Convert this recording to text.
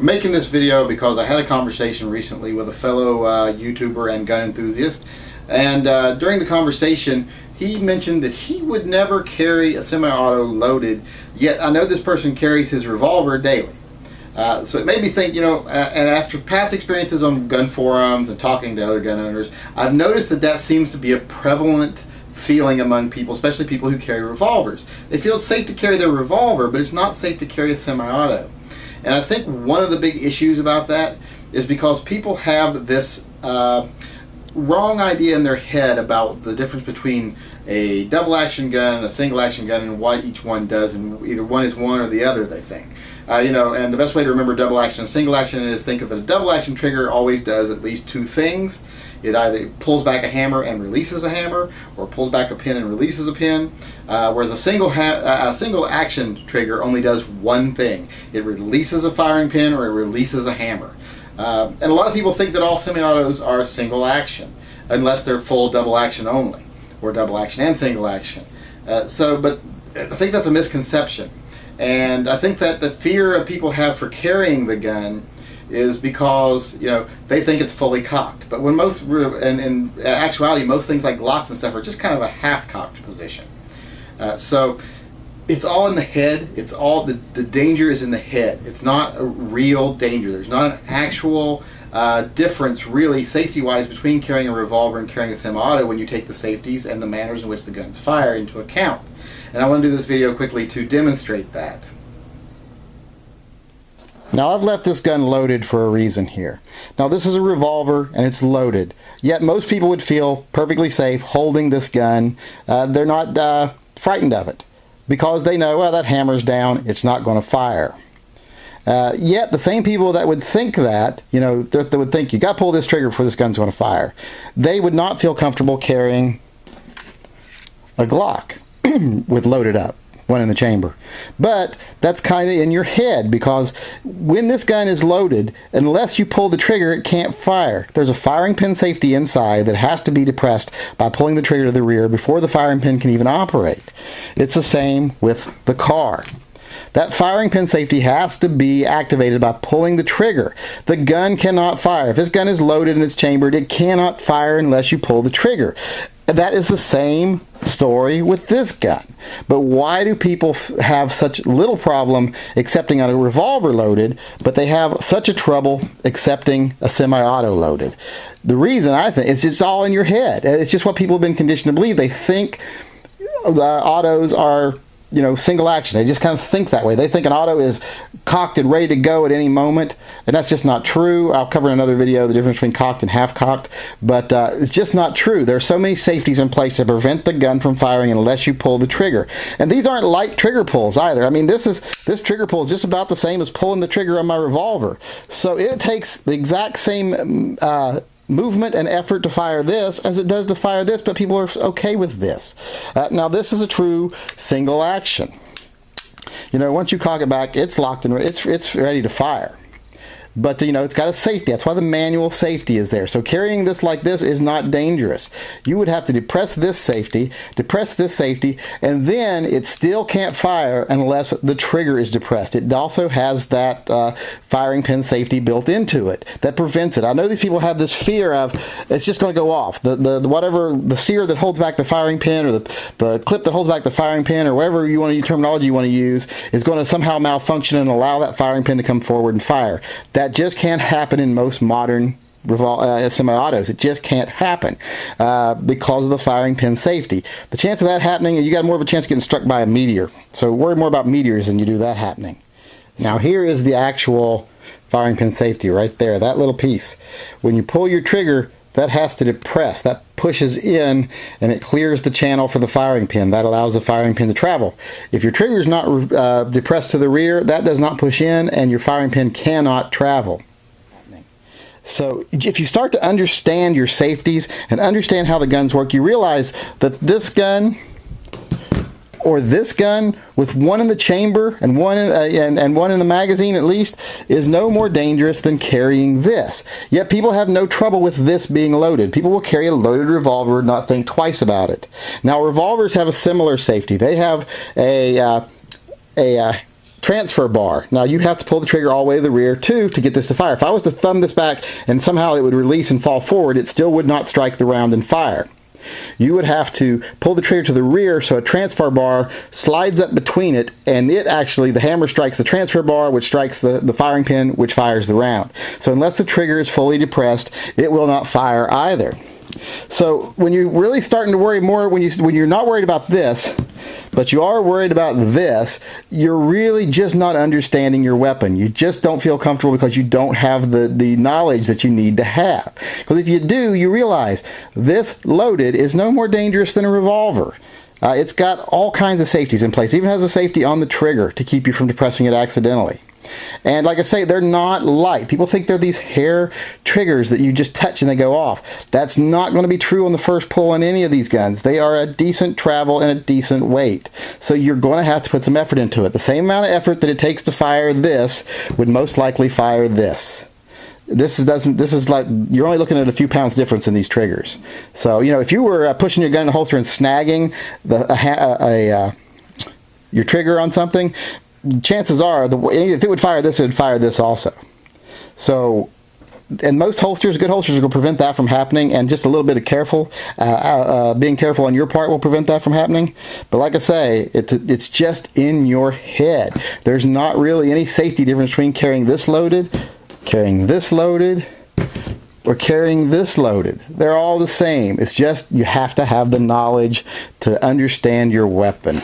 I'm making this video because I had a conversation recently with a fellow YouTuber and gun enthusiast, and during the conversation he mentioned that he would never carry a semi-auto loaded, yet I know this person carries his revolver daily. So it made me think, you know, and after past experiences on gun forums and talking to other gun owners, I've noticed that that seems to be a prevalent feeling among people, especially people who carry revolvers. They feel it's safe to carry their revolver, but it's not safe to carry a semi-auto. And I think one of the big issues about that is because people have this wrong idea in their head about the difference between a double action gun and a single action gun and what each one does, and either one is one or the other, they think. You know, and the best way to remember double action and single action is think that a double action trigger always does at least two things. It either pulls back a hammer and releases a hammer, or pulls back a pin and releases a pin. Whereas a single action trigger only does one thing. It releases a firing pin or it releases a hammer. And a lot of people think that all semi-autos are single action, unless they're full double action only, or double action and single action. But I think that's a misconception. And I think that the fear of people have for carrying the gun is because, you know, they think it's fully cocked. But when in actuality, most things like Glocks and stuff are just kind of a half-cocked position. So it's all in the head. It's all, the danger is in the head. It's not a real danger. There's not an actual difference, really, safety-wise, between carrying a revolver and carrying a semi-auto when you take the safeties and the manners in which the guns fire into account. And I want to do this video quickly to demonstrate that. Now, I've left this gun loaded for a reason here. Now, this is a revolver and it's loaded, yet most people would feel perfectly safe holding this gun. They're not frightened of it because they know, well, that hammer's down, it's not going to fire. Yet the same people that would think that, you know, that would think you got to pull this trigger before this gun's going to fire, they would not feel comfortable carrying a Glock with loaded up, one in the chamber. But that's kind of in your head, because when this gun is loaded, unless you pull the trigger, it can't fire. There's a firing pin safety inside that has to be depressed by pulling the trigger to the rear before the firing pin can even operate. It's the same with the car. That firing pin safety has to be activated by pulling the trigger. The gun cannot fire. If this gun is loaded and it's chambered, it cannot fire unless you pull the trigger. That is the same story with this gun. But why do people have such little problem accepting a revolver loaded, but they have such a trouble accepting a semi-auto loaded? The reason, I think, it's just all in your head. It's just what people have been conditioned to believe. They think autos are, you know, single action. They just kind of think that way. They think an auto is cocked and ready to go at any moment, and that's just not true. I'll cover in another video the difference between cocked and half-cocked, but it's just not true. There are so many safeties in place to prevent the gun from firing unless you pull the trigger. And these aren't light trigger pulls either. I mean, this trigger pull is just about the same as pulling the trigger on my revolver. So it takes the exact same movement and effort to fire this as it does to fire this, but people are okay with this. Now, this is a true single action. You know, once you cock it back, it's locked and it's ready to fire. But, you know, it's got a safety. That's why the manual safety is there. So carrying this like this is not dangerous. You would have to depress this safety, and then it still can't fire unless the trigger is depressed. It also has that firing pin safety built into it that prevents it. I know these people have this fear of it's just going to go off. The sear that holds back the firing pin, or the clip that holds back the firing pin, or whatever you want to use, terminology you want to use, is going to somehow malfunction and allow that firing pin to come forward and fire. That just can't happen in most modern semi-autos. It just can't happen because of the firing pin safety. The chance of that happening, you got more of a chance of getting struck by a meteor. So worry more about meteors than you do that happening. Now, here is the actual firing pin safety right there, that little piece. When you pull your trigger, that has to depress. That pushes in and it clears the channel for the firing pin. That allows the firing pin to travel. If your trigger is not depressed to the rear, that does not push in and your firing pin cannot travel. So if you start to understand your safeties and understand how the guns work, you realize that this gun or this gun with one in the chamber and one in the magazine at least is no more dangerous than carrying this. Yet people have no trouble with this being loaded. People will carry a loaded revolver and not think twice about it. Now, revolvers have a similar safety. They have a transfer bar. Now you have to pull the trigger all the way to the rear too to get this to fire. If I was to thumb this back and somehow it would release and fall forward, it still would not strike the round and fire. You would have to pull the trigger to the rear so a transfer bar slides up between it, and the hammer strikes the transfer bar, which strikes the firing pin, which fires the round. So unless the trigger is fully depressed, it will not fire either. So when you're really starting to worry more, when you're not worried about this, but you are worried about this, you're really just not understanding your weapon. You just don't feel comfortable because you don't have the knowledge that you need to have. Because if you do, you realize this loaded is no more dangerous than a revolver. It's got all kinds of safeties in place. It even has a safety on the trigger to keep you from depressing it accidentally. And like I say, they're not light. People think they're these hair triggers that you just touch and they go off. That's not going to be true on the first pull on any of these guns. They are a decent travel and a decent weight. So you're going to have to put some effort into it. The same amount of effort that it takes to fire this would most likely fire this. This is like, you're only looking at a few pounds difference in these triggers. So, if you were pushing your gun in the holster and snagging your trigger on something, chances are, if it would fire this, it would fire this also. So, and most holsters, good holsters, are going to prevent that from happening, and just a little bit of being careful on your part will prevent that from happening. But like I say, it's just in your head. There's not really any safety difference between carrying this loaded, or carrying this loaded. They're all the same. It's just you have to have the knowledge to understand your weapon.